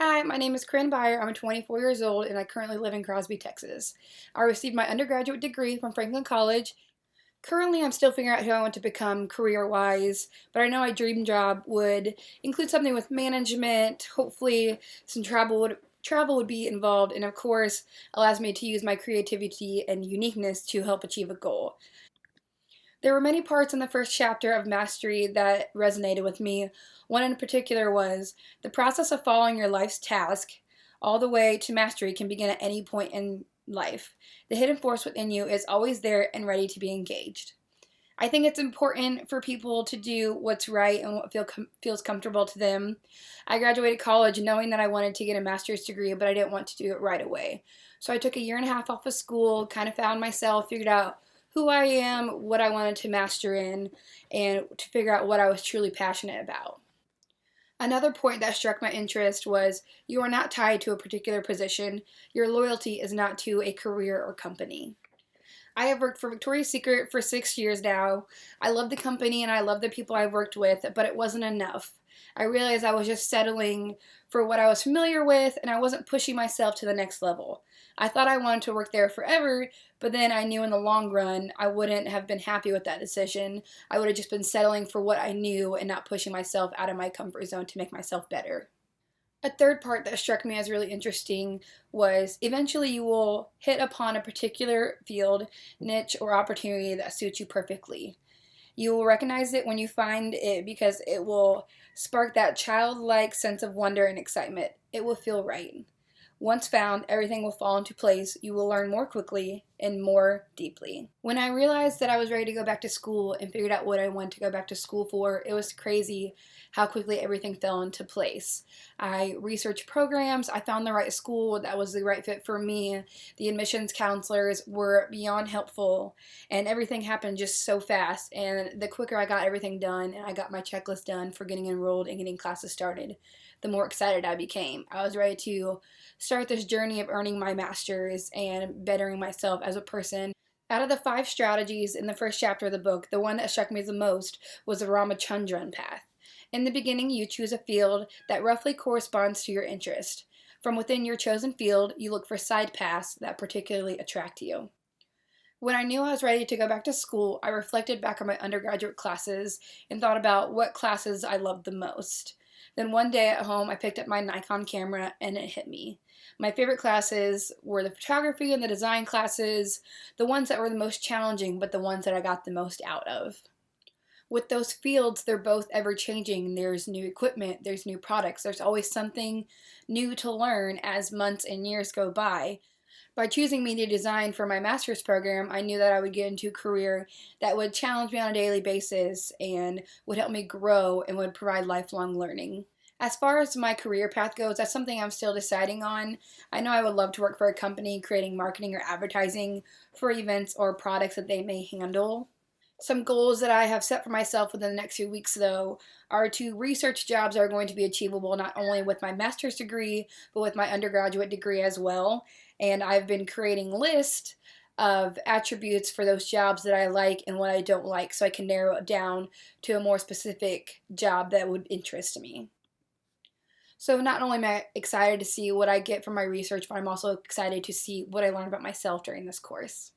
Hi, my name is Corinne Byer. I'm 24 years old and I currently live in Crosby, Texas. I received my undergraduate degree from Franklin College. Currently, I'm still figuring out who I want to become career-wise, but I know my dream job would include something with management. Hopefully, some travel would be involved, and of course, allows me to use my creativity and uniqueness to help achieve a goal. There were many parts in the first chapter of Mastery that resonated with me. One in particular was the process of following your life's task all the way to mastery can begin at any point in life. The hidden force within you is always there and ready to be engaged. I think it's important for people to do what's right and what feels comfortable to them. I graduated college knowing that I wanted to get a master's degree, but I didn't want to do it right away. So I took a year and a half off of school, kind of found myself, figured out who I am, what I wanted to master in, and to figure out what I was truly passionate about. Another point that struck my interest was you are not tied to a particular position. Your loyalty is not to a career or company. I have worked for Victoria's Secret for 6 years now. I love the company and I love the people I've worked with, but it wasn't enough. I realized I was just settling for what I was familiar with and I wasn't pushing myself to the next level. I thought I wanted to work there forever, but then I knew in the long run I wouldn't have been happy with that decision. I would have just been settling for what I knew and not pushing myself out of my comfort zone to make myself better. A third part that struck me as really interesting was eventually you will hit upon a particular field, niche, or opportunity that suits you perfectly. You will recognize it when you find it because it will spark that childlike sense of wonder and excitement. It will feel right. Once found, everything will fall into place. You will learn more quickly and more deeply. When I realized that I was ready to go back to school and figured out what I wanted to go back to school for, it was crazy how quickly everything fell into place. I researched programs, I found the right school that was the right fit for me. The admissions counselors were beyond helpful, and everything happened just so fast. And the quicker I got everything done and I got my checklist done for getting enrolled and getting classes started, the more excited I became. I was ready to start this journey of earning my master's and bettering myself as a person. Out of the 5 strategies in the first chapter of the book, the one that struck me the most was the Ramachandran path. In the beginning, you choose a field that roughly corresponds to your interest. From within your chosen field, you look for side paths that particularly attract you. When I knew I was ready to go back to school, I reflected back on my undergraduate classes and thought about what classes I loved the most. Then one day at home, I picked up my Nikon camera and it hit me. My favorite classes were the photography and the design classes, the ones that were the most challenging, but the ones that I got the most out of. With those fields, they're both ever changing. There's new equipment, there's new products, there's always something new to learn as months and years go by. By choosing media design for my master's program, I knew that I would get into a career that would challenge me on a daily basis and would help me grow and would provide lifelong learning. As far as my career path goes, that's something I'm still deciding on. I know I would love to work for a company creating marketing or advertising for events or products that they may handle. Some goals that I have set for myself within the next few weeks, though, are to research jobs that are going to be achievable not only with my master's degree, but with my undergraduate degree as well. And I've been creating lists of attributes for those jobs that I like and what I don't like so I can narrow it down to a more specific job that would interest me. So not only am I excited to see what I get from my research, but I'm also excited to see what I learn about myself during this course.